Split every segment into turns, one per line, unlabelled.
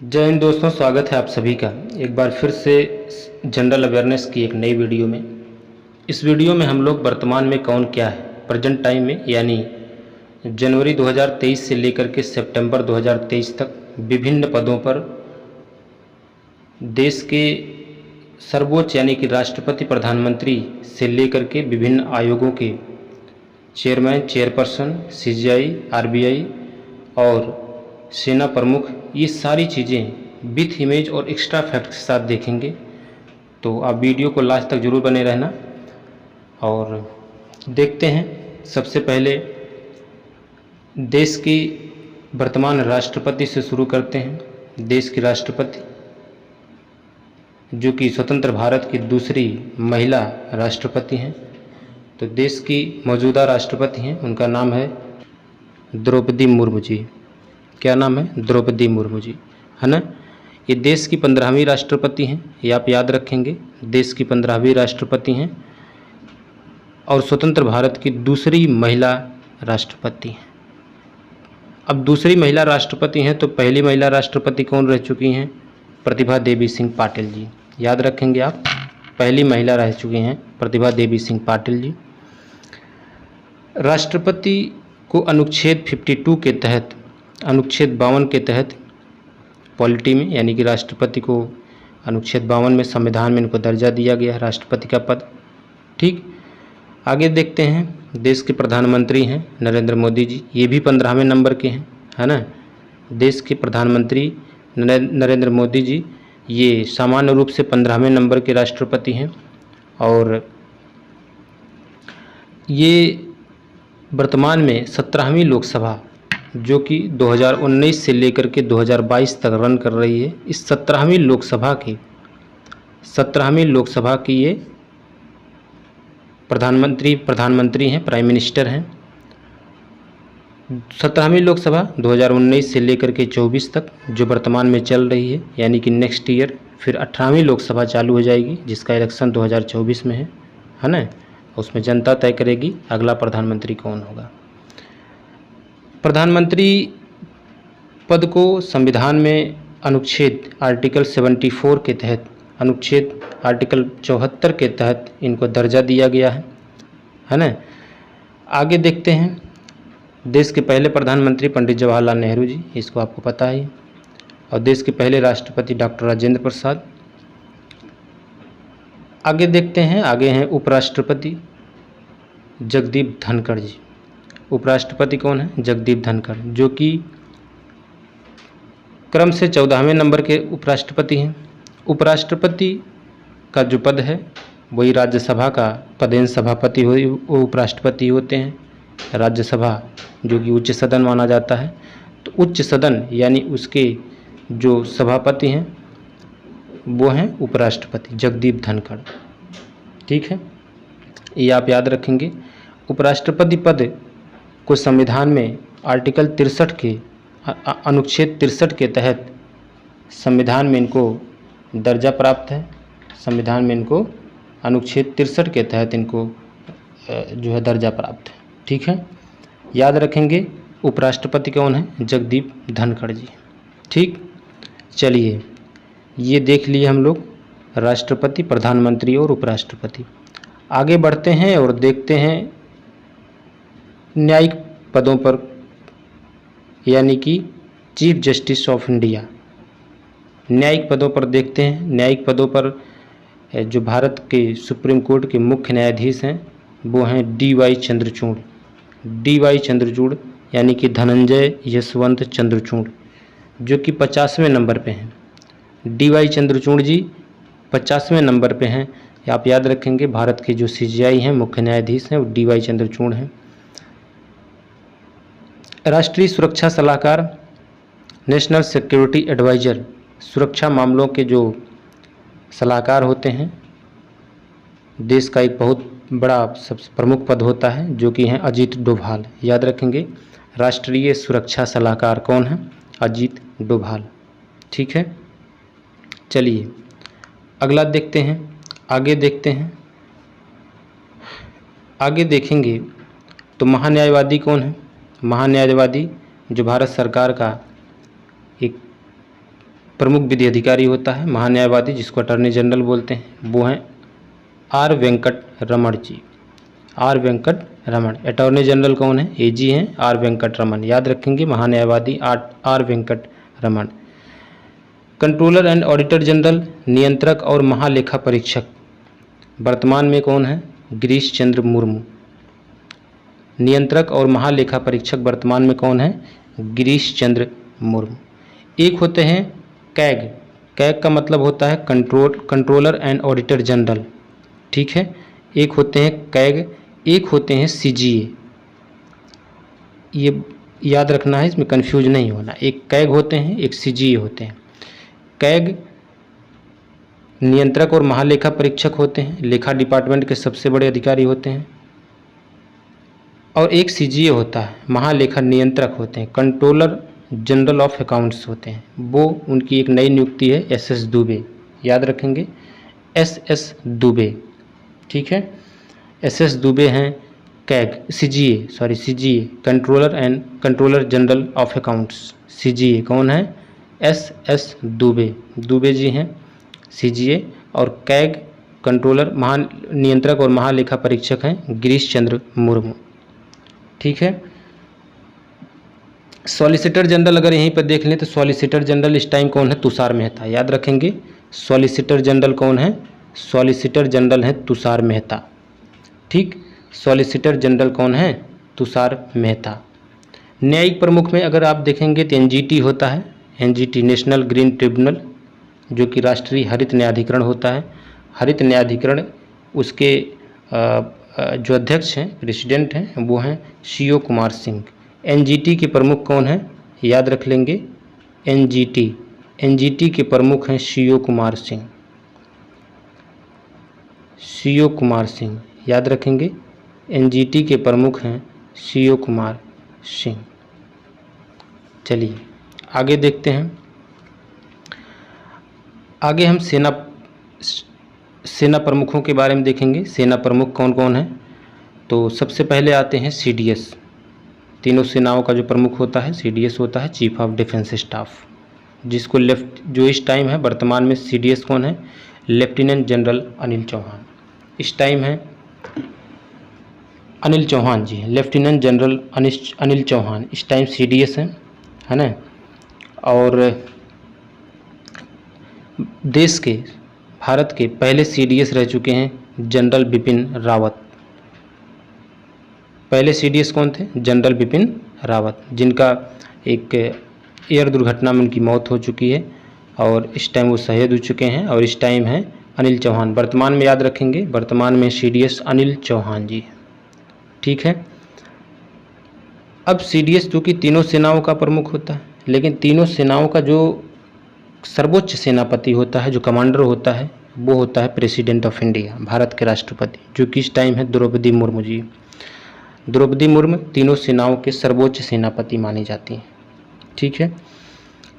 जय हिंद दोस्तों, स्वागत है आप सभी का एक बार फिर से जनरल अवेयरनेस की एक नई वीडियो में। इस वीडियो में हम लोग वर्तमान में कौन क्या है, प्रेजेंट टाइम में यानी जनवरी 2023 से लेकर के सितंबर 2023 तक विभिन्न पदों पर देश के सर्वोच्च यानी कि राष्ट्रपति, प्रधानमंत्री से लेकर के विभिन्न आयोगों के चेयरमैन, चेयरपर्सन, सीजीआई, आरबीआई और सेना प्रमुख, ये सारी चीज़ें विथ इमेज और एक्स्ट्रा फैक्ट के साथ देखेंगे। तो आप वीडियो को लास्ट तक ज़रूर बने रहना। और देखते हैं, सबसे पहले देश की वर्तमान राष्ट्रपति से शुरू करते हैं। देश की राष्ट्रपति जो कि स्वतंत्र भारत की दूसरी महिला राष्ट्रपति हैं। तो देश की मौजूदा राष्ट्रपति हैं, उनका नाम है द्रौपदी मुर्मू जी। क्या नाम है? द्रौपदी मुर्मू जी, है ना। ये देश की 15वीं राष्ट्रपति हैं, ये आप याद रखेंगे। देश की 15वीं राष्ट्रपति हैं और स्वतंत्र भारत की दूसरी महिला राष्ट्रपति हैं। अब दूसरी महिला राष्ट्रपति हैं तो पहली महिला राष्ट्रपति कौन रह चुकी हैं? प्रतिभा देवी सिंह पाटिल जी। याद रखेंगे आप, पहली महिला रह चुकी हैं प्रतिभा देवी सिंह पाटिल जी। राष्ट्रपति को अनुच्छेद 52 के तहत, अनुच्छेद 52 के तहत पॉलिटी में, यानी कि राष्ट्रपति को अनुच्छेद 52 में संविधान में इनको दर्जा दिया गया है राष्ट्रपति का पद। ठीक, आगे देखते हैं। देश के प्रधानमंत्री हैं नरेंद्र मोदी जी, ये भी 15वें नंबर के हैं, है ना। देश के प्रधानमंत्री नरेंद्र मोदी जी ये सामान्य रूप से 15वें नंबर के राष्ट्रपति हैं और ये वर्तमान में 17वीं लोकसभा जो कि 2019 से लेकर के 2022 तक रन कर रही है, इस 17वीं लोकसभा की ये प्रधानमंत्री हैं, प्राइम मिनिस्टर हैं। 17वीं लोकसभा 2019 से लेकर के 24 तक जो वर्तमान में चल रही है, यानी कि नेक्स्ट ईयर फिर 18वीं लोकसभा चालू हो जाएगी, जिसका इलेक्शन 2024 में है ना। उसमें जनता तय करेगी अगला प्रधानमंत्री कौन होगा। प्रधानमंत्री पद को संविधान में अनुच्छेद आर्टिकल 74 के तहत, अनुच्छेद आर्टिकल 74 के तहत इनको दर्जा दिया गया है ना। आगे देखते हैं। देश के पहले प्रधानमंत्री पंडित जवाहरलाल नेहरू जी, इसको आपको पता है। और देश के पहले राष्ट्रपति डॉक्टर राजेंद्र प्रसाद। आगे देखते हैं, आगे हैं उपराष्ट्रपति जगदीप धनखड़ जी। उपराष्ट्रपति कौन है? जगदीप धनखड़, जो कि क्रम से 14वें नंबर के उपराष्ट्रपति हैं। उपराष्ट्रपति का जो पद है वही राज्यसभा का पदेन सभापति हो, वो उपराष्ट्रपति होते हैं। राज्यसभा जो कि उच्च सदन माना जाता है, तो उच्च सदन यानी उसके जो सभापति हैं वो हैं उपराष्ट्रपति जगदीप धनखड़। ठीक है, ये आप याद रखेंगे। उपराष्ट्रपति पद को संविधान में आर्टिकल 63 के अनुच्छेद 63 के तहत संविधान में इनको दर्जा प्राप्त है। संविधान में इनको अनुच्छेद 63 के तहत इनको जो है दर्जा प्राप्त है। ठीक है, याद रखेंगे। उपराष्ट्रपति कौन है? जगदीप धनखड़ जी। ठीक, चलिए ये देख लिए हम लोग राष्ट्रपति, प्रधानमंत्री और उपराष्ट्रपति। आगे बढ़ते हैं और देखते हैं न्यायिक पदों पर, यानी कि चीफ जस्टिस ऑफ इंडिया। न्यायिक पदों पर देखते हैं। न्यायिक पदों पर जो भारत के सुप्रीम कोर्ट के मुख्य न्यायाधीश हैं वो हैं DY चंद्रचूड़। DY चंद्रचूड़ यानी कि धनंजय यशवंत चंद्रचूड़, जो कि 50वें नंबर पे हैं। DY चंद्रचूड़ जी 50वें नंबर पे हैं। आप याद रखेंगे, भारत के जो CJI हैं, मुख्य न्यायाधीश हैं, वो DY चंद्रचूड़ हैं। राष्ट्रीय सुरक्षा सलाहकार, नेशनल सिक्योरिटी एडवाइज़र, सुरक्षा मामलों के जो सलाहकार होते हैं, देश का एक बहुत बड़ा सबसे प्रमुख पद होता है, जो कि हैं अजीत डोभाल। याद रखेंगे, राष्ट्रीय सुरक्षा सलाहकार कौन है? अजीत डोभाल। ठीक है, चलिए अगला देखते हैं। आगे देखते हैं, आगे देखेंगे तो महान्यायवादी कौन है? महान्यायवादी जो भारत सरकार का एक प्रमुख विधि अधिकारी होता है महान्यायवादी, जिसको अटॉर्नी जनरल बोलते हैं, वो हैं R Venkat Raman ji. R Venkat Raman. Attorney general कौन है? एजी हैं आर वेंकट रमण, याद रखेंगे। महान्यायवादी R Venkat Raman. Controller and auditor general, नियंत्रक और महालेखा परीक्षक, वर्तमान में कौन है? गिरीश चंद्र मुर्मू। नियंत्रक और महालेखा परीक्षक वर्तमान में कौन है? गिरीश चंद्र मुर्मू। एक होते हैं कैग। कैग का मतलब होता है कंट्रोलर एंड ऑडिटर जनरल, ठीक है। एक होते हैं कैग, एक होते हैं सीजीए। ये याद रखना है, इसमें कंफ्यूज नहीं होना। एक कैग होते हैं, एक सीजीए होते हैं। कैग नियंत्रक और महालेखा परीक्षक होते हैं, लेखा डिपार्टमेंट के सबसे बड़े अधिकारी होते हैं। और एक सीजीए होता है, महालेखा नियंत्रक होते हैं, कंट्रोलर जनरल ऑफ अकाउंट्स होते हैं। वो उनकी एक नई नियुक्ति है एसएस दुबे, याद रखेंगे एसएस दुबे, ठीक है। एसएस दुबे हैं CAG, CGA controller general of accounts. CGA कौन है? एसएस दुबे जी हैं सीजीए। और कैग कंट्रोलर नियंत्रक और महालेखा परीक्षक हैं गिरीश चंद्र मुर्मू, ठीक है। सॉलिसिटर जनरल अगर यहीं पर देख लें तो सॉलिसिटर जनरल इस टाइम कौन है? तुषार मेहता, याद रखेंगे। सॉलिसिटर जनरल कौन है? सॉलिसिटर जनरल है तुषार मेहता, ठीक। सॉलिसिटर जनरल कौन है? तुषार मेहता। न्यायिक प्रमुख में अगर आप देखेंगे तो एनजीटी होता है, एनजीटी नेशनल ग्रीन ट्रिब्यूनल, जो कि राष्ट्रीय हरित न्यायाधिकरण होता है। हरित न्यायाधिकरण, उसके जो अध्यक्ष हैं, प्रेसिडेंट हैं, वो हैं सीओ कुमार सिंह। एनजीटी के प्रमुख कौन हैं? याद रख लेंगे एनजीटी के प्रमुख हैं सीओ कुमार सिंह। सीओ कुमार सिंह, याद रखेंगे। एनजीटी के प्रमुख हैं सीओ कुमार सिंह। चलिए आगे देखते हैं। आगे हम सेना प्रमुखों के बारे में देखेंगे। सेना प्रमुख कौन कौन है? तो सबसे पहले आते हैं सीडीएस। तीनों सेनाओं का जो प्रमुख होता है सीडीएस होता है, चीफ ऑफ डिफेंस स्टाफ, जिसको जो इस टाइम है वर्तमान में सीडीएस कौन है? Lieutenant general Anil Chauhan. इस टाइम है अनिल चौहान जी, लेफ्टिनेंट जनरल अनिल चौहान इस टाइम सीडीएस है ना। और देश के, भारत के पहले सीडीएस रह चुके हैं जनरल बिपिन रावत। पहले सीडीएस कौन थे? जनरल बिपिन रावत, जिनका एक एयर दुर्घटना में उनकी मौत हो चुकी है और इस टाइम वो शहीद हो चुके हैं। और इस टाइम है अनिल चौहान, वर्तमान में याद रखेंगे, वर्तमान में सीडीएस अनिल चौहान जी, ठीक है। अब सीडीएस जो कि तीनों सेनाओं का प्रमुख होता है, लेकिन तीनों सेनाओं का जो सर्वोच्च सेनापति होता है, जो कमांडर होता है, वो होता है प्रेसिडेंट ऑफ इंडिया, भारत के राष्ट्रपति, जो कि इस टाइम है द्रौपदी मुर्मू जी। द्रौपदी मुर्मू तीनों सेनाओं के सर्वोच्च सेनापति मानी जाती हैं, ठीक है।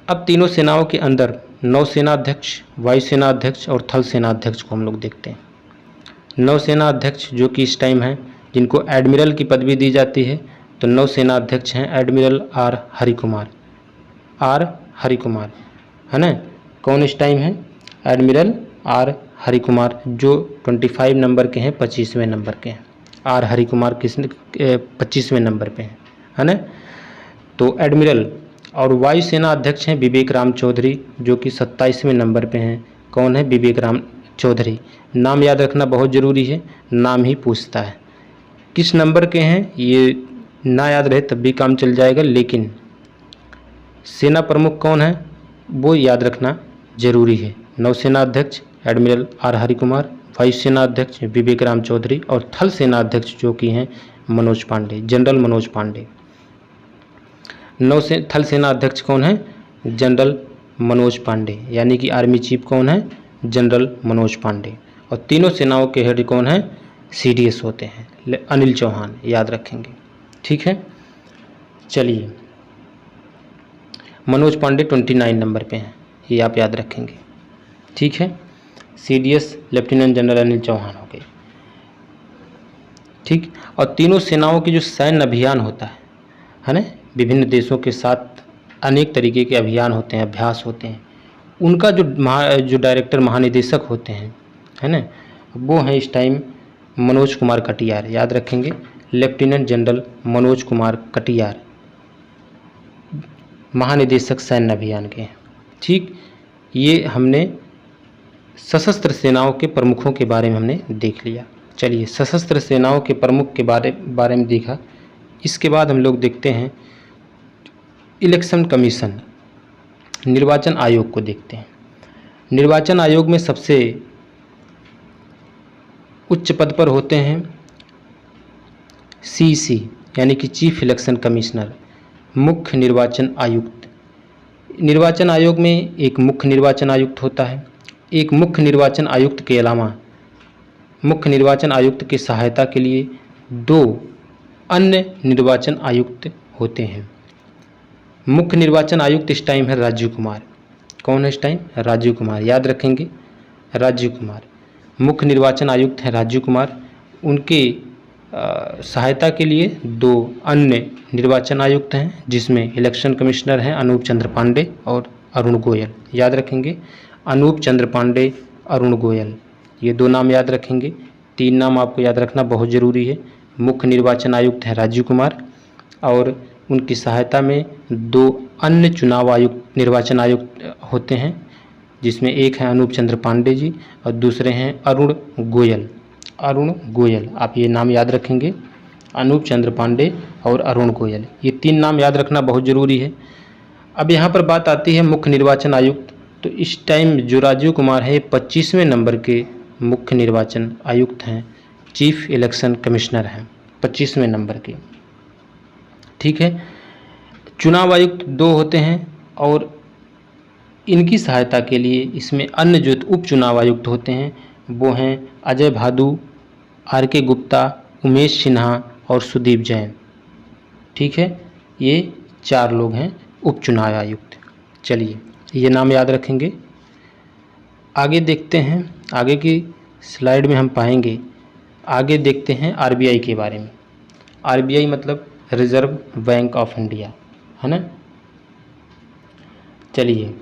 अब तीनों सेनाओं के अंदर नौसेना अध्यक्ष, वायुसेना अध्यक्ष और थल सेना अध्यक्ष को हम लोग देखते हैं। नौसेना अध्यक्ष जो कि इस टाइम है, जिनको एडमिरल की पदवी दी जाती है, तो नौसेना अध्यक्ष हैं एडमिरल आर हरिकुमार है ना। कौन इस टाइम है? एडमिरल आर हरिकुमार, जो 25 नंबर के हैं, 25वें नंबर के हैं। आर हरिकुमार 25वें नंबर पे हैं, है ना। तो एडमिरल। और वायुसेना अध्यक्ष हैं विवेक राम चौधरी, जो कि 27वें नंबर पे हैं। कौन है? विवेक राम चौधरी। नाम याद रखना बहुत ज़रूरी है, नाम ही पूछता है। किस नंबर के हैं ये ना याद रहे तब भी काम चल जाएगा, लेकिन सेना प्रमुख कौन है वो याद रखना जरूरी है। नौसेना अध्यक्ष एडमिरल आर हरिकुमार, वायुसेना अध्यक्ष विवेक राम चौधरी और थल सेना अध्यक्ष जो कि हैं मनोज पांडे, जनरल मनोज पांडे। थल सेना अध्यक्ष कौन है? जनरल मनोज पांडे, यानी कि आर्मी चीफ कौन है? जनरल मनोज पांडे। और तीनों सेनाओं के हेड कौन है? सीडीएस होते हैं, अनिल चौहान, याद रखेंगे, ठीक है। चलिए, मनोज पांडे 29 नंबर पे हैं, ये आप याद रखेंगे, ठीक है। CDS lieutenant general Anil Chauhan हो गए, ठीक। और तीनों सेनाओं की जो सैन्य अभियान होता है ना, विभिन्न देशों के साथ अनेक तरीके के अभियान होते हैं, अभ्यास होते हैं, उनका जो डायरेक्टर महानिदेशक होते हैं, है ना, वो हैं इस टाइम मनोज कुमार कटियार। याद रखेंगे, लेफ्टिनेंट जनरल मनोज कुमार कटियार महानिदेशक सैन्य अभियान के हैं। ठीक, ये हमने सशस्त्र सेनाओं के प्रमुखों के बारे में हमने देख लिया। चलिए, सशस्त्र सेनाओं के प्रमुख के बारे में देखा। इसके बाद हम लोग देखते हैं इलेक्शन कमीशन, निर्वाचन आयोग को देखते हैं। निर्वाचन आयोग में सबसे उच्च पद पर होते हैं सीसी यानी कि चीफ इलेक्शन कमिश्नर, मुख्य निर्वाचन आयुक्त। निर्वाचन आयोग में एक मुख्य निर्वाचन आयुक्त होता है। एक मुख्य निर्वाचन आयुक्त के अलावा मुख्य निर्वाचन आयुक्त की सहायता के लिए 2 अन्य निर्वाचन आयुक्त होते हैं। मुख्य निर्वाचन आयुक्त इस टाइम है राजीव कुमार। कौन है इस टाइम? राजीव कुमार। याद रखेंगे, राजीव कुमार मुख्य निर्वाचन आयुक्त हैं, राजीव कुमार। उनके सहायता के लिए 2 अन्य निर्वाचन आयुक्त हैं, जिसमें इलेक्शन कमिश्नर हैं अनूप चंद्र पांडे और अरुण गोयल। याद रखेंगे, अनूप चंद्र पांडे, अरुण गोयल, ये 2 नाम याद रखेंगे। 3 नाम आपको याद रखना बहुत ज़रूरी है। मुख्य निर्वाचन आयुक्त हैं राजीव कुमार और उनकी सहायता में 2 अन्य चुनाव आयुक्त, निर्वाचन आयुक्त होते हैं, जिसमें एक है अनूप चंद्र पांडे जी और दूसरे हैं अरुण गोयल। अरुण गोयल, आप ये नाम याद रखेंगे, अनूप चंद्र पांडे और अरुण गोयल, ये 3 नाम याद रखना बहुत ज़रूरी है। अब यहाँ पर बात आती है मुख्य निर्वाचन आयुक्त। तो इस टाइम जो राजीव कुमार है 25वें नंबर के मुख्य निर्वाचन आयुक्त हैं, चीफ इलेक्शन कमिश्नर हैं 25वें नंबर के। ठीक है, चुनाव आयुक्त 2 होते हैं और इनकी सहायता के लिए इसमें अन्य जो उप चुनाव आयुक्त होते हैं वो हैं अजय भादु, आर.के. गुप्ता, उमेश सिन्हा और सुदीप जैन। ठीक है, ये 4 लोग हैं उप चुनाव आयुक्त। चलिए, ये नाम याद रखेंगे। आगे देखते हैं, आगे की स्लाइड में हम पाएंगे, आगे देखते हैं आरबीआई के बारे में। आरबीआई मतलब रिजर्व बैंक ऑफ इंडिया, है ना। चलिए,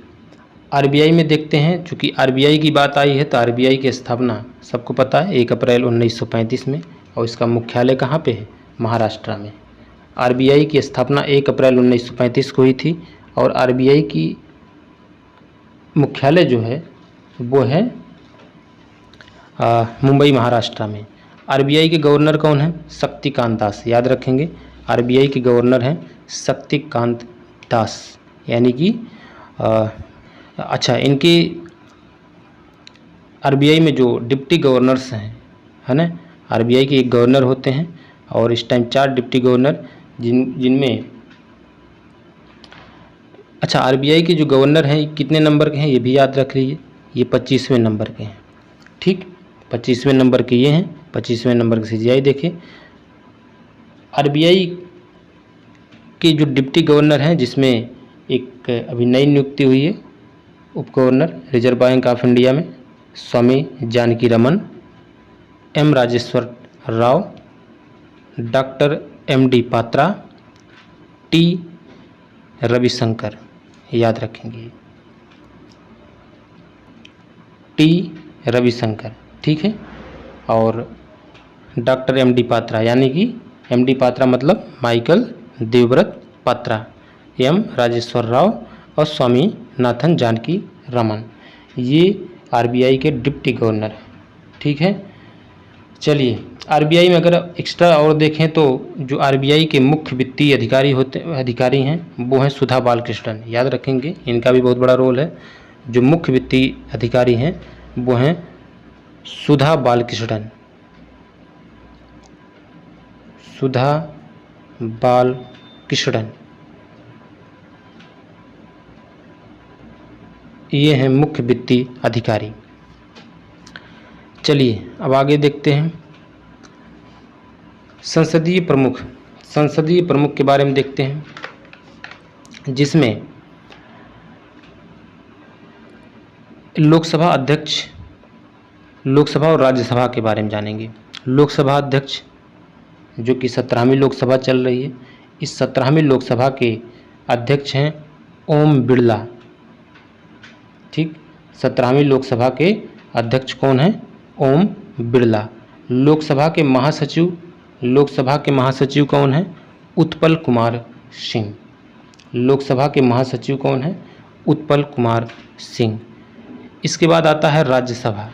आरबीआई में देखते हैं। चूँकि आरबीआई की बात आई है तो आरबीआई की स्थापना सबको पता है 1 अप्रैल 1935 में, और इसका मुख्यालय कहाँ पे है? महाराष्ट्र में। आरबीआई की स्थापना 1 अप्रैल 1935 को हुई थी और आरबीआई की मुख्यालय जो है वो है मुंबई, महाराष्ट्र में। आरबीआई के गवर्नर कौन है? शक्तिकांत दास। याद रखेंगे, आरबीआई के गवर्नर हैं शक्तिकांत दास। यानी कि अच्छा, इनकी आरबीआई में जो डिप्टी गवर्नर्स हैं, है ना, आरबीआई के एक गवर्नर होते हैं और इस टाइम 4 डिप्टी गवर्नर जिनमें अच्छा, आरबीआई के जो गवर्नर हैं कितने नंबर के हैं ये भी याद रख लीजिए, ये 25वें नंबर के हैं। ठीक, 25वें नंबर के ये हैं, 25वें नंबर के सीजीआई देखिए। आरबीआई के जो डिप्टी गवर्नर हैं, जिसमें एक अभी नई नियुक्ति हुई है उप governor reserve bank of India में, Swami Janaki Raman, M Rajeshwar Rao, doctor MD Patra, T Ravishankar. याद रखेंगे, टी रविशंकर। ठीक है, और डॉक्टर एमडी पात्रा, यानी कि एमडी पात्रा मतलब माइकल देवव्रत पात्रा, एम राजेश्वर राव और स्वामी नाथन जानकी रमन, ये आरबीआई के डिप्टी गवर्नर हैं। ठीक है, चलिए, आरबीआई में अगर एक्स्ट्रा और देखें तो जो आरबीआई के मुख्य वित्तीय अधिकारी हैं वो हैं सुधा बालकृष्णन। याद रखेंगे, इनका भी बहुत बड़ा रोल है। जो मुख्य वित्तीय अधिकारी हैं वो हैं सुधा बालकृष्णन, सुधा बालकृष्णन, ये हैं मुख्य वित्तीय अधिकारी। चलिए, अब आगे देखते हैं संसदीय प्रमुख। संसदीय प्रमुख के बारे में देखते हैं, जिसमें लोकसभा अध्यक्ष, लोकसभा और राज्यसभा के बारे में जानेंगे। लोकसभा अध्यक्ष जो कि 17वीं लोकसभा चल रही है, इस 17वीं लोकसभा के अध्यक्ष हैं ओम बिरला। ठीक। 17वीं लोकसभा के अध्यक्ष कौन है? ओम बिरला। लोकसभा के महासचिव कौन है? उत्पल कुमार सिंह। लोकसभा के महासचिव कौन है? उत्पल कुमार सिंह। इसके बाद आता है राज्यसभा।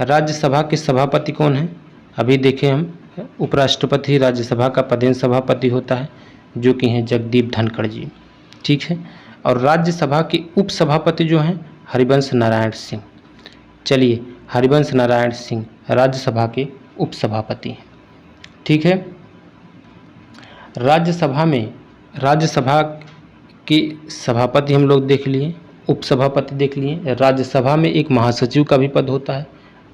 राज्यसभा के सभापति कौन है? अभी देखें हम, उपराष्ट्रपति राज्यसभा का पदेन सभापति होता है, जो कि हैं जगदीप धनखड़ जी। ठीक है। और राज्यसभा के उपसभापति जो हैं हरिवंश नारायण सिंह। चलिए, हरिवंश नारायण सिंह राज्यसभा के उपसभापति हैं। ठीक है। राज्यसभा के सभापति हम लोग देख लिए, उपसभापति देख लिए। राज्यसभा में एक महासचिव का भी पद होता है,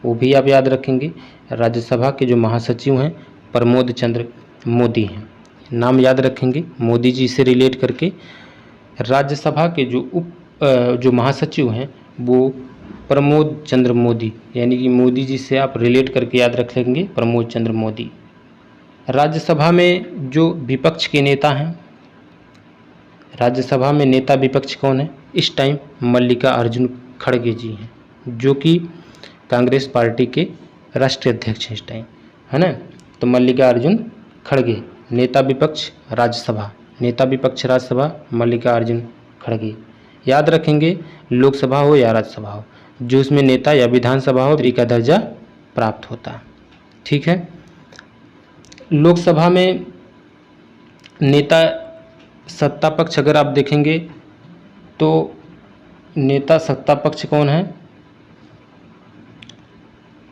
वो भी आप याद रखेंगे। राज्यसभा के जो महासचिव हैं प्रमोद चंद्र मोदी हैं, नाम याद रखेंगे मोदी जी से रिलेट करके। राज्यसभा के जो महासचिव हैं वो प्रमोद चंद्र मोदी, यानी कि मोदी जी से आप रिलेट करके याद रख लेंगे प्रमोद चंद्र मोदी। राज्यसभा में जो विपक्ष के नेता हैं, राज्यसभा में नेता विपक्ष कौन है इस टाइम? मल्लिका अर्जुन खड़गे जी हैं, जो कि कांग्रेस पार्टी के राष्ट्रीय अध्यक्ष हैं इस टाइम, है ना। तो मल्लिका अर्जुन खड़गे नेता विपक्ष राज्यसभा, मल्लिका अर्जुन खड़गे। याद रखेंगे, लोकसभा हो या राज्यसभा हो, जो उसमें नेता या विधानसभा हो का दर्जा प्राप्त होता है। ठीक है। लोकसभा में नेता सत्ता पक्ष अगर आप देखेंगे तो नेता सत्ता पक्ष कौन है?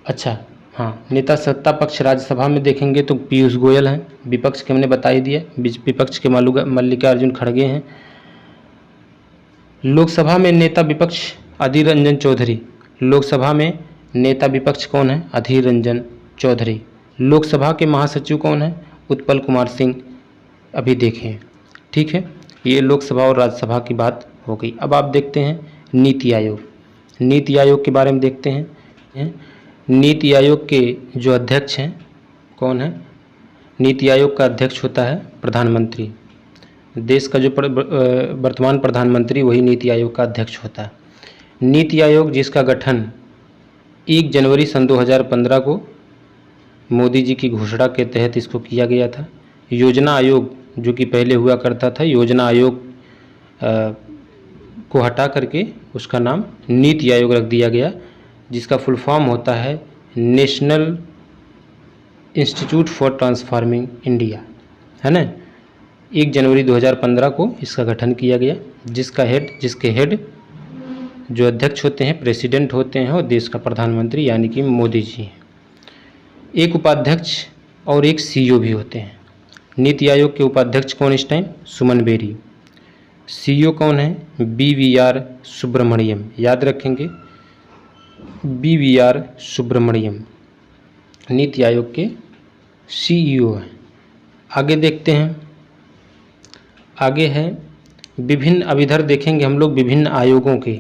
अच्छा हाँ, नेता सत्ता पक्ष राज्यसभा में देखेंगे तो पीयूष गोयल हैं। विपक्ष के हमने बता ही दिया, विपक्ष के मल्लिका अर्जुन खड़गे हैं। लोकसभा में नेता विपक्ष अधीर रंजन चौधरी। लोकसभा में नेता विपक्ष कौन है? अधीर रंजन चौधरी। लोकसभा के महासचिव कौन है? उत्पल कुमार सिंह। अभी देखें। ठीक है, ये लोकसभा और राज्यसभा की बात हो गई। अब आप देखते हैं नीति आयोग। नीति आयोग के बारे में देखते हैं। नीति आयोग के जो अध्यक्ष हैं कौन है? नीति आयोग का अध्यक्ष होता है प्रधानमंत्री। देश का जो वर्तमान प्रधानमंत्री वही नीति आयोग का अध्यक्ष होता है। नीति आयोग जिसका गठन 1 जनवरी सन 2015 को मोदी जी की घोषणा के तहत इसको किया गया था। योजना आयोग जो कि पहले हुआ करता था, योजना आयोग को हटा करके उसका नाम नीति आयोग रख दिया गया, जिसका फुल फॉर्म होता है national institute for transforming India, है ना। 1 जनवरी 2015 को इसका गठन किया गया, जिसके हेड जो अध्यक्ष होते हैं, प्रेसिडेंट होते हैं, और देश का प्रधानमंत्री यानी कि मोदी जी हैं। एक उपाध्यक्ष और एक सीईओ भी होते हैं। नीति आयोग के उपाध्यक्ष कौन इस टाइम? सुमन बेरी। सीईओ कौन है? BVR सुब्रमण्यम। याद रखेंगे, BVR सुब्रमण्यम नीति आयोग के सीईओ हैं। आगे देखते हैं, आगे है विभिन्न, अब इधर देखेंगे हम लोग विभिन्न आयोगों के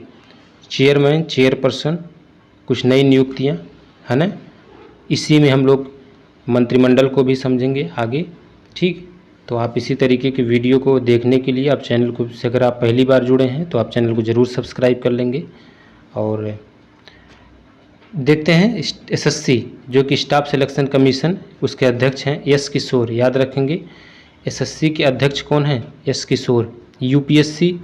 चेयरमैन, चेयरपर्सन, कुछ नई नियुक्तियां, है ना। इसी में हम लोग मंत्रिमंडल को भी समझेंगे आगे। ठीक, तो आप इसी तरीके की वीडियो को देखने के लिए आप चैनल को से अगर आप पहली बार जुड़े हैं तो आप चैनल को ज़रूर सब्सक्राइब कर लेंगे। और देखते हैं SSC जो कि स्टाफ सिलेक्शन कमीशन, उसके अध्यक्ष हैं एस किशोर। याद रखेंगे, SSC के अध्यक्ष कौन हैं? एस किशोर। UPSC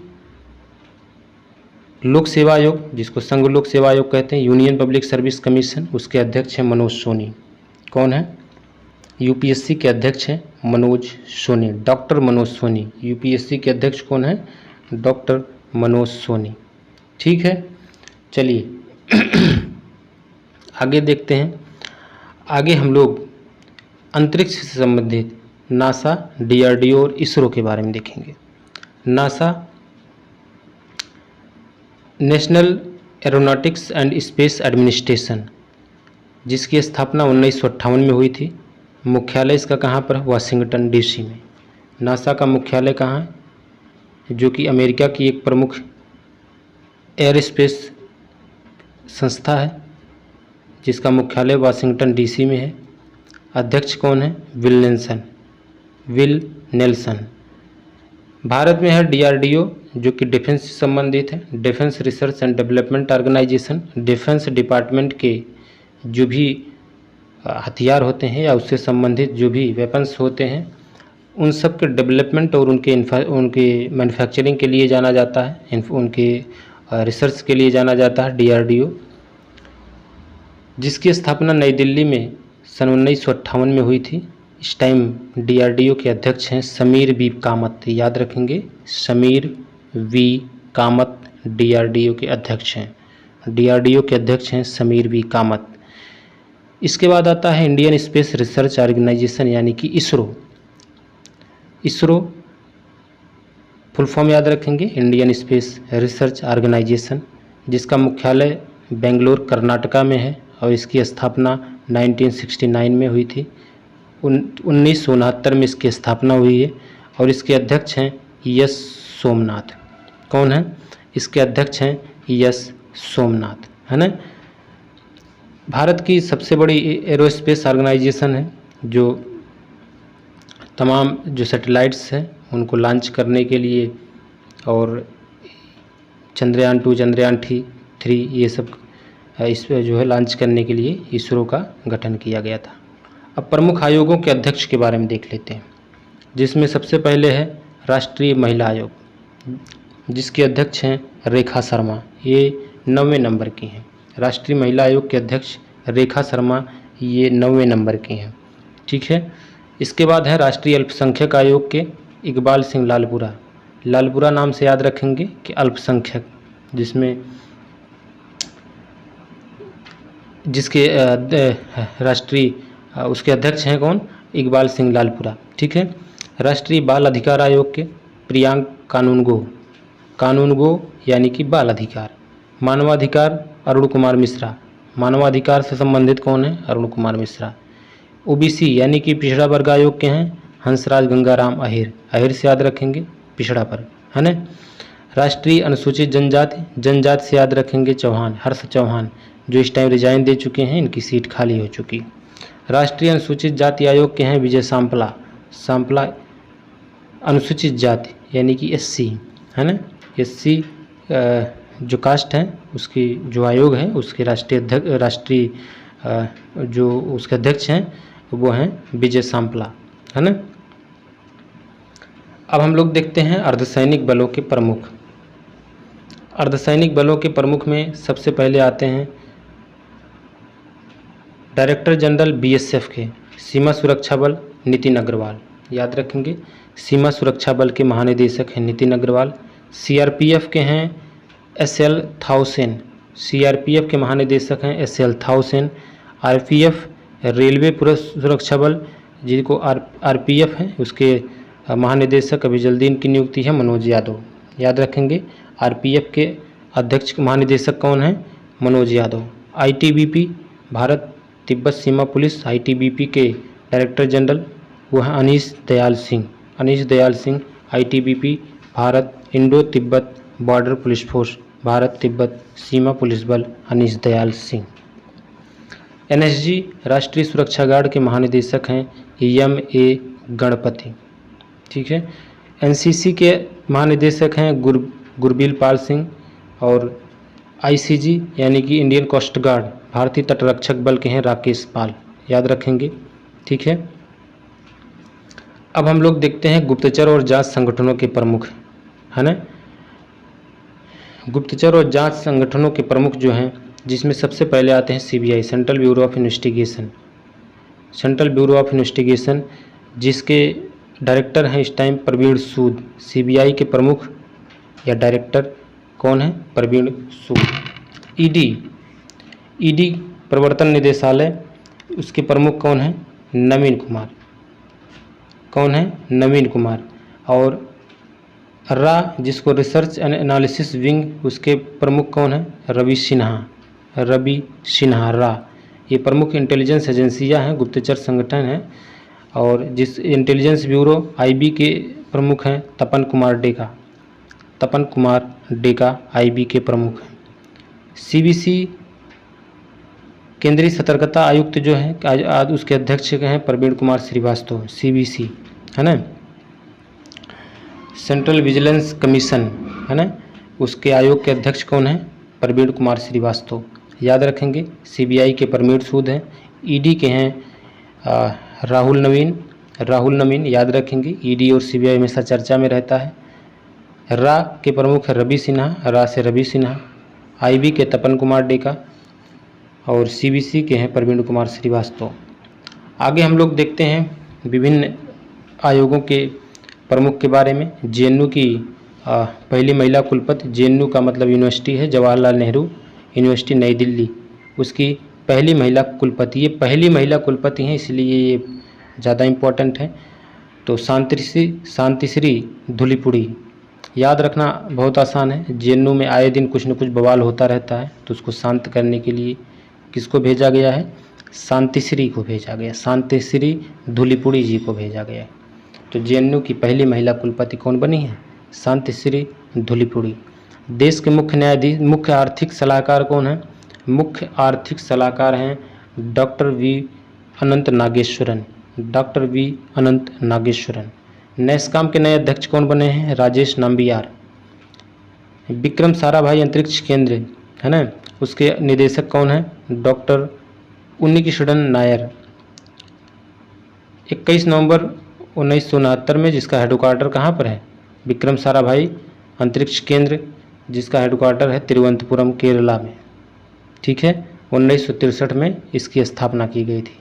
लोक सेवा आयोग, जिसको संघ लोक सेवा आयोग कहते हैं, यूनियन पब्लिक सर्विस कमीशन, उसके अध्यक्ष हैं मनोज सोनी। कौन है? UPSC के अध्यक्ष हैं मनोज सोनी, डॉक्टर मनोज सोनी। UPSC के अध्यक्ष कौन है? डॉक्टर मनोज सोनी। ठीक है, चलिए आगे देखते हैं। आगे हम लोग अंतरिक्ष से संबंधित नासा, DRDO और इसरो के बारे में देखेंगे। NASA national aeronautics and space administration, जिसकी स्थापना 1958 में हुई थी। मुख्यालय इसका कहाँ पर? वाशिंगटन DC में। नासा का मुख्यालय कहाँ है? जो कि अमेरिका की एक प्रमुख एयर स्पेस संस्था है, जिसका मुख्यालय वाशिंगटन DC में है। अध्यक्ष कौन है? Will Nelson. भारत में है DRDO जो कि डिफेंस से संबंधित है, defence research and development organisation. Defence department के जो भी हथियार होते हैं या उससे संबंधित जो भी वेपन्स होते हैं उन सब के डेवलपमेंट और उनके मैन्युफैक्चरिंग के लिए जाना जाता है, उनके रिसर्च के लिए जाना जाता है DRDO, जिसकी स्थापना नई दिल्ली में सन 1958 में हुई थी। इस टाइम DRDO के अध्यक्ष हैं समीर वी कामत। याद रखेंगे, समीर वी कामत DRDO के अध्यक्ष हैं। DRDO के अध्यक्ष हैं समीर वी कामत। इसके बाद आता है इंडियन स्पेस रिसर्च ऑर्गेनाइजेशन यानी कि इसरो। इसरो फुल फॉर्म याद रखेंगे, इंडियन स्पेस रिसर्च ऑर्गेनाइजेशन, जिसका मुख्यालय बेंगलोर कर्नाटका में है और इसकी स्थापना 1969 में हुई थी। 1969 में इसकी स्थापना हुई है और इसके अध्यक्ष हैं एस सोमनाथ। कौन है? इसके अध्यक्ष हैं एस सोमनाथ, है ना। भारत की सबसे बड़ी एरोस्पेस ऑर्गेनाइजेशन है, जो तमाम जो सैटेलाइट्स हैं उनको लॉन्च करने के लिए और चंद्रयान 2, चंद्रयान 3 ये सब इस पे जो है लॉन्च करने के लिए इसरो का गठन किया गया था। अब प्रमुख आयोगों के अध्यक्ष के बारे में देख लेते हैं, जिसमें सबसे पहले है राष्ट्रीय महिला आयोग, जिसके अध्यक्ष हैं रेखा शर्मा। ये 9वें नंबर की हैं। राष्ट्रीय महिला आयोग के अध्यक्ष रेखा शर्मा ये 9वें नंबर की हैं, ठीक है। इसके बाद है राष्ट्रीय अल्पसंख्यक आयोग के इकबाल सिंह लालपुरा। लालपुरा नाम से याद रखेंगे कि अल्पसंख्यक, जिसके राष्ट्रीय उसके अध्यक्ष हैं कौन? इकबाल सिंह लालपुरा, ठीक है। राष्ट्रीय बाल अधिकार आयोग के प्रियांक कानूनगो यानी कि बाल अधिकार। मानवाधिकार अरुण कुमार मिश्रा। मानवाधिकार से संबंधित कौन है? अरुण कुमार मिश्रा। OBC यानी कि पिछड़ा वर्ग आयोग के हैं हंसराज गंगाराम अहिर से याद रखेंगे, पिछड़ा वर्ग, है ना। राष्ट्रीय अनुसूचित जनजाति से याद रखेंगे हर्ष चौहान, जो इस टाइम रिजाइन दे चुके हैं, इनकी सीट खाली हो चुकी। राष्ट्रीय अनुसूचित जाति आयोग के हैं विजय सांपला अनुसूचित जाति यानी कि SC, है ना। SC जो कास्ट है उसकी जो आयोग है उसके राष्ट्रीय जो उसके अध्यक्ष हैं वो हैं विजय सांपला, है ना। अब हम लोग देखते हैं अर्धसैनिक बलों के प्रमुख। अर्धसैनिक बलों के प्रमुख में सबसे पहले आते हैं डायरेक्टर जनरल BSF के सीमा सुरक्षा बल नितिन अग्रवाल। याद रखेंगे, सीमा सुरक्षा बल के महानिदेशक हैं नितिन अग्रवाल। CRPF के हैं SL थाउसेन। CRPF के महानिदेशक हैं SL थाउसेन। RPF रेलवे सुरक्षा बल जिनको RPF है उसके महानिदेशक अभी जल्दी इनकी नियुक्ति है मनोज यादव। याद रखेंगे, RPF के अध्यक्ष महानिदेशक कौन है? मनोज यादव। ITBP भारत तिब्बत सीमा पुलिस, ITBP के डायरेक्टर जनरल वो हैं Anish Dayal Singh. ITBP Bharat Indo Tibet border police force, Bharat Tibet सीमा पुलिस बल, अनीश दयाल सिंह। NSG राष्ट्रीय सुरक्षा गार्ड के महानिदेशक हैं MA गणपति, ठीक है। NCC के महानिदेशक हैं गुरबील पाल सिंह और ICG यानी कि इंडियन कोस्ट गार्ड भारतीय तटरक्षक बल के हैं राकेश पाल। याद रखेंगे, ठीक है। अब हम लोग देखते हैं गुप्तचर और जांच संगठनों के प्रमुख, है ना। गुप्तचर और जांच संगठनों के प्रमुख जो हैं, जिसमें सबसे पहले आते हैं CBI central bureau of investigation, जिसके डायरेक्टर हैं इस टाइम प्रवीण सूद। CBI के प्रमुख या डायरेक्टर कौन है? प्रवीण सूद। ED प्रवर्तन निदेशालय, उसके प्रमुख कौन है? नवीन कुमार। कौन है? नवीन कुमार। और RA जिसको रिसर्च एंड एनालिसिस विंग, उसके प्रमुख कौन है? रवि सिन्हा RA। ये प्रमुख इंटेलिजेंस एजेंसियां हैं, गुप्तचर संगठन हैं। और जिस इंटेलिजेंस ब्यूरो IB के प्रमुख हैं तपन कुमार डेका IB के प्रमुख हैं। CBC केंद्रीय सतर्कता आयुक्त जो हैं आज उसके अध्यक्ष हैं प्रवीण कुमार श्रीवास्तव, CBC, है ना। सेंट्रल विजिलेंस कमीशन है ना। उसके आयोग के अध्यक्ष कौन हैं? प्रवीण कुमार श्रीवास्तव, याद रखेंगे। सीबीआई के परमीर सूद हैं। ईडी के हैं राहुल नवीन, याद रखेंगे। ईडी और सीबीआई हमेशा चर्चा में रहता है। रा के प्रमुख है रवि सिन्हा, रा से रवि सिन्हा। आईबी के तपन कुमार डेका और सीबीसी के हैं प्रवीण कुमार श्रीवास्तव। आगे हम लोग देखते हैं विभिन्न आयोगों के प्रमुख के बारे में। जेएनयू की पहली महिला कुलपति, जेएनयू का मतलब यूनिवर्सिटी है, जवाहरलाल नेहरू यूनिवर्सिटी नई दिल्ली, उसकी पहली महिला कुलपति। ये पहली महिला कुलपति हैं, इसलिए ये ज़्यादा इम्पोर्टेंट है। तो शांतिश्री धुलीपुड़ी, याद रखना बहुत आसान है। जेएनयू में आए दिन कुछ न कुछ बवाल होता रहता है, तो उसको शांत करने के लिए किसको भेजा गया है? शांतिश्री को भेजा गया, शांतिश्री धुलीपुड़ी जी को भेजा गया है। तो जेएनयू की पहली महिला कुलपति कौन बनी है? शांतिश्री धुलीपुड़ी। देश के मुख्य आर्थिक सलाहकार कौन है? मुख्य आर्थिक सलाहकार हैं डॉक्टर वी अनंत नागेश्वरन। नैसकॉम के नए अध्यक्ष कौन बने हैं? राजेश नाम्बियार। विक्रम साराभाई अंतरिक्ष केंद्र, है ना, उसके निदेशक कौन हैं? डॉक्टर उन्नीकृष्णन नायर। 21 नवंबर 1969 में जिसका हेडक्वार्टर कहाँ पर है? विक्रम साराभाई अंतरिक्ष केंद्र, जिसका हेडक्वार्टर है तिरुवनंतपुरम केरला में। ठीक है, 1963 में इसकी स्थापना की गई थी।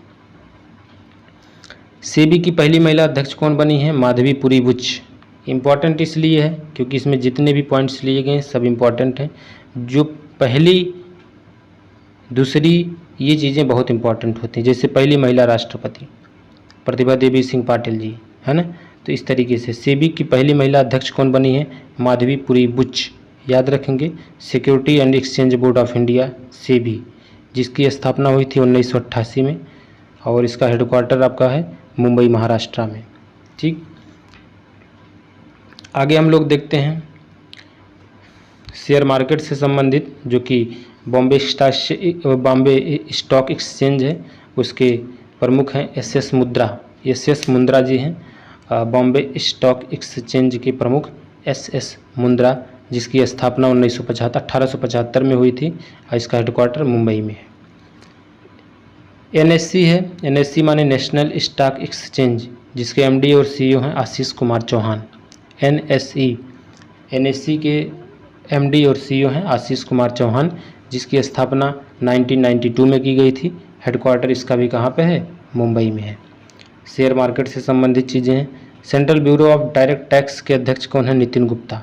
सेबी की पहली महिला अध्यक्ष कौन बनी है? माधवी पुरी बुच। इम्पॉर्टेंट इसलिए है क्योंकि इसमें जितने भी पॉइंट्स लिए गए हैं सब इम्पॉर्टेंट हैं। जो पहली दूसरी ये चीज़ें बहुत इम्पॉर्टेंट होती हैं। जैसे पहली महिला राष्ट्रपति प्रतिभा देवी सिंह पाटिल जी, है ना। तो इस तरीके से सेबी की पहली महिला अध्यक्ष कौन बनी है? माधवी पुरी बुच, याद रखेंगे। Security and exchange board of India, SEBI, जिसकी स्थापना हुई थी 1988 में और इसका हेडक्वार्टर आपका है मुंबई महाराष्ट्र में। ठीक, आगे हम लोग देखते हैं शेयर मार्केट से संबंधित, जो कि बॉम्बे स्टॉक एक्सचेंज है, उसके प्रमुख हैं एस मुंद्रा जी हैं। बॉम्बे स्टॉक एक्सचेंज के प्रमुख एस मुंद्रा, जिसकी स्थापना 1875 में हुई थी और इसका हेडक्वार्टर मुंबई में है। एनएससी है, एनएससी माने नेशनल स्टॉक एक्सचेंज, जिसके एमडी और सीईओ हैं आशीष कुमार चौहान। एनएससी के एमडी और सीईओ हैं आशीष कुमार चौहान, जिसकी स्थापना 1992 में की गई थी। हेडक्वार्टर इसका भी कहाँ पे है? मुंबई में है। शेयर मार्केट से संबंधित चीज़ें हैं। Central bureau of direct tax के अध्यक्ष कौन है? नितिन गुप्ता,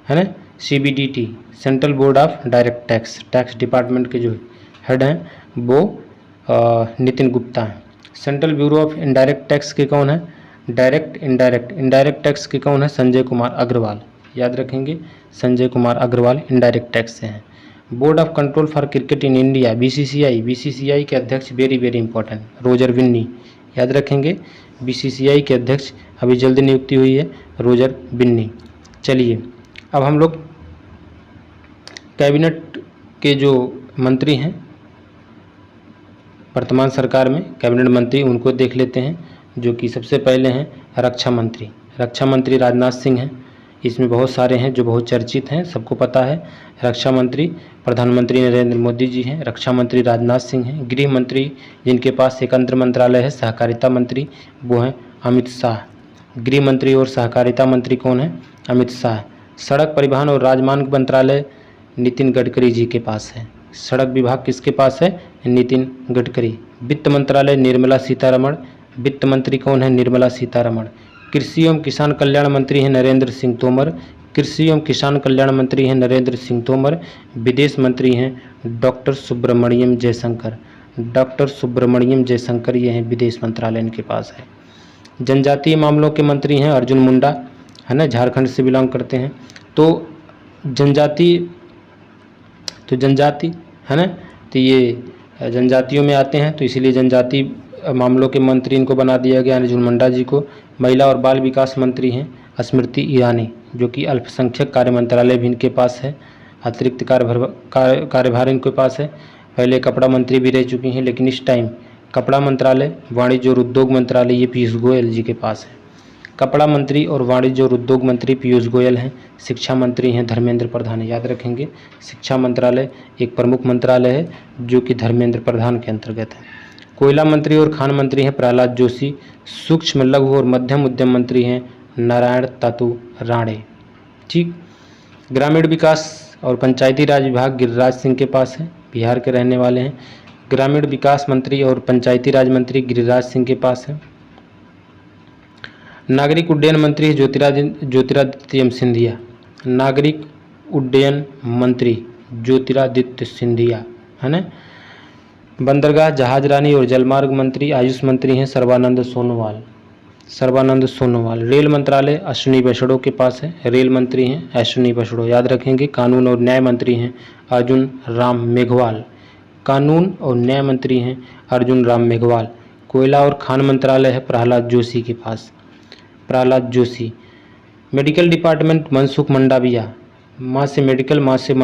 है ना। CBDT, central board of direct tax department के जो हेड हैं वो नितिन गुप्ता हैं। Central bureau of indirect tax के कौन है? इनडायरेक्ट टैक्स के कौन है? संजय कुमार अग्रवाल, याद रखेंगे। संजय कुमार अग्रवाल इनडायरेक्ट टैक्स से हैं। Board of control for cricket in India, BCCI के अध्यक्ष वेरी इंपॉर्टेंट रोजर बिन्नी, याद रखेंगे। बीसीसीआई के अध्यक्ष अभी जल्दी नियुक्ति हुई है, रोजर बिन्नी। चलिए अब हम लोग कैबिनेट के जो मंत्री हैं वर्तमान सरकार में, कैबिनेट मंत्री, उनको देख लेते हैं। जो कि सबसे पहले हैं रक्षा मंत्री राजनाथ सिंह हैं। इसमें बहुत सारे हैं जो बहुत चर्चित हैं, सबको पता है। रक्षा मंत्री प्रधानमंत्री नरेंद्र मोदी जी हैं, रक्षा मंत्री राजनाथ सिंह हैं। गृह मंत्री, जिनके पास एक अंतर मंत्रालय है, सहकारिता मंत्री, वो हैं अमित शाह। गृह मंत्री और सहकारिता मंत्री कौन है? अमित शाह। सड़क परिवहन और राजमार्ग मंत्रालय नितिन गडकरी जी के पास है। सड़क विभाग किसके पास है? नितिन गडकरी। वित्त मंत्रालय निर्मला सीतारमण, वित्त मंत्री कौन है? निर्मला सीतारमण। कृषि एवं किसान कल्याण मंत्री हैं नरेंद्र सिंह तोमर। विदेश मंत्री हैं डॉक्टर सुब्रमण्यम जयशंकर, ये हैं विदेश मंत्रालय इनके पास है। जनजातीय मामलों के मंत्री हैं अर्जुन मुंडा, है ना, झारखंड से बिलोंग करते हैं। तो जनजाति है ना, तो ये जनजातियों में आते हैं, तो इसीलिए जनजाति मामलों के मंत्री इनको बना दिया गया अर्जुन मुंडा जी को। महिला और बाल विकास मंत्री हैं स्मृति ईरानी, जो कि अल्पसंख्यक कार्य मंत्रालय भी इनके पास है। अतिरिक्त कार्यभार इनके पास है। पहले कपड़ा मंत्री भी रह चुकी हैं, लेकिन इस टाइम कपड़ा मंत्रालय, वाणिज्य और उद्योग मंत्रालय ये पीयूष गोयल जी के पास है। कपड़ा मंत्री और वाणिज्य और उद्योग मंत्री पीयूष गोयल हैं। शिक्षा मंत्री हैं धर्मेंद्र प्रधान, याद रखेंगे। शिक्षा मंत्रालय एक प्रमुख मंत्रालय है जो कि धर्मेंद्र प्रधान के अंतर्गत है। कोयला मंत्री और खान मंत्री हैं प्रहलाद जोशी। सूक्ष्म लघु और मध्यम उद्यम मंत्री हैं नारायण तातू राणे। ठीक। ग्रामीण विकास और पंचायती राज विभाग गिरिराज सिंह के पास है, बिहार के रहने वाले हैं। ग्रामीण विकास मंत्री और पंचायती राज मंत्री गिरिराज सिंह के पास है। नागरिक उड्डयन मंत्री ज्योतिरादित्य सिंधिया। नागरिक उड्डयन मंत्री ज्योतिरादित्य सिंधिया है ना। बंदरगाह जहाज रानी और जलमार्ग मंत्री आयुष मंत्री हैं सर्बानंद सोनोवाल। रेल मंत्रालय अश्विनी वैष्णव के पास है, रेल मंत्री हैं अश्विनी वैष्णव, याद रखेंगे। कानून और न्याय मंत्री हैं अर्जुन राम मेघवाल। कानून और न्याय मंत्री हैं अर्जुन राम मेघवाल। कोयला और खान मंत्रालय है प्रहलाद जोशी के पास, प्रहलाद जोशी। Medical department Mansukh Mandaviya. माँ से मेडिकल, माँ से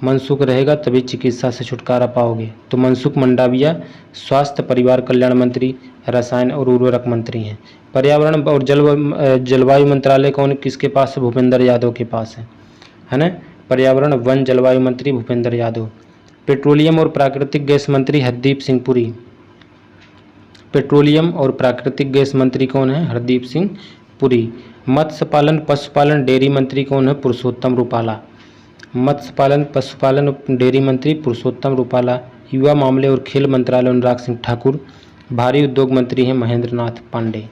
मनसुख रहेगा तभी चिकित्सा से छुटकारा पाओगे, तो मनसुख मंडाविया। स्वास्थ्य परिवार कल्याण मंत्री रसायन और उर्वरक मंत्री हैं। पर्यावरण और जलवायु मंत्रालय कौन किसके पास है? भूपेंद्र यादव के पास है ना। पर्यावरण वन जलवायु मंत्री भूपेंद्र यादव। पेट्रोलियम और प्राकृतिक गैस मंत्री हरदीप सिंह पुरी। पेट्रोलियम और प्राकृतिक गैस मंत्री कौन है? हरदीप सिंह पुरी। मत्स्य पालन पशुपालन डेयरी मंत्री कौन है? पुरुषोत्तम रूपाला। मत्स्य पालन पशुपालन डेयरी मंत्री पुरुषोत्तम रूपाला। युवा मामले और खेल मंत्रालय अनुराग सिंह ठाकुर। भारी उद्योग मंत्री हैं महेंद्र नाथ पांडे।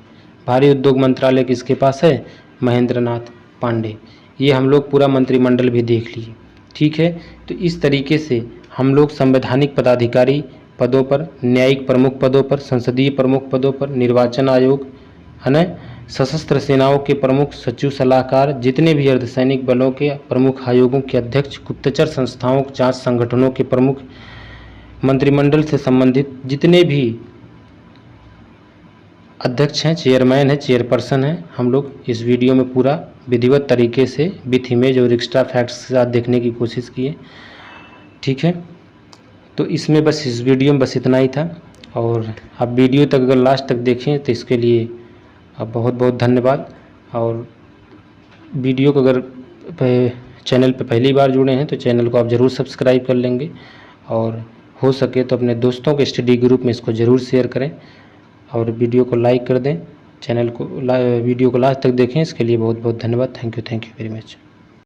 भारी उद्योग मंत्रालय किसके पास है? महेंद्र नाथ पांडे। ये हम लोग पूरा मंत्रिमंडल भी देख लिए। ठीक है, तो इस तरीके से हम लोग संवैधानिक पदाधिकारी पदों पर, न्यायिक प्रमुख पदों पर, संसदीय प्रमुख पदों पर, निर्वाचन आयोग है ना, सशस्त्र सेनाओं के प्रमुख, सचिव सलाहकार, जितने भी अर्धसैनिक बलों के प्रमुख आयोगों के अध्यक्ष, गुप्तचर संस्थाओं, जांच संगठनों के प्रमुख, मंत्रिमंडल से संबंधित जितने भी अध्यक्ष हैं, चेयरमैन हैं, चेयरपर्सन हैं, हम लोग इस वीडियो में पूरा विधिवत तरीके से विथ इमेज और एक्स्ट्रा फैक्ट्स के साथ देखने की कोशिश किए। ठीक है, तो इसमें बस इस वीडियो में बस इतना ही था। और आप वीडियो तक अगर लास्ट तक देखें तो इसके लिए आप बहुत बहुत धन्यवाद। और वीडियो को अगर चैनल पे पहली बार जुड़े हैं तो चैनल को आप ज़रूर सब्सक्राइब कर लेंगे, और हो सके तो अपने दोस्तों के स्टडी ग्रुप में इसको ज़रूर शेयर करें, और वीडियो को लाइक कर दें। वीडियो को लास्ट तक देखें, इसके लिए बहुत बहुत धन्यवाद। Thank you very much.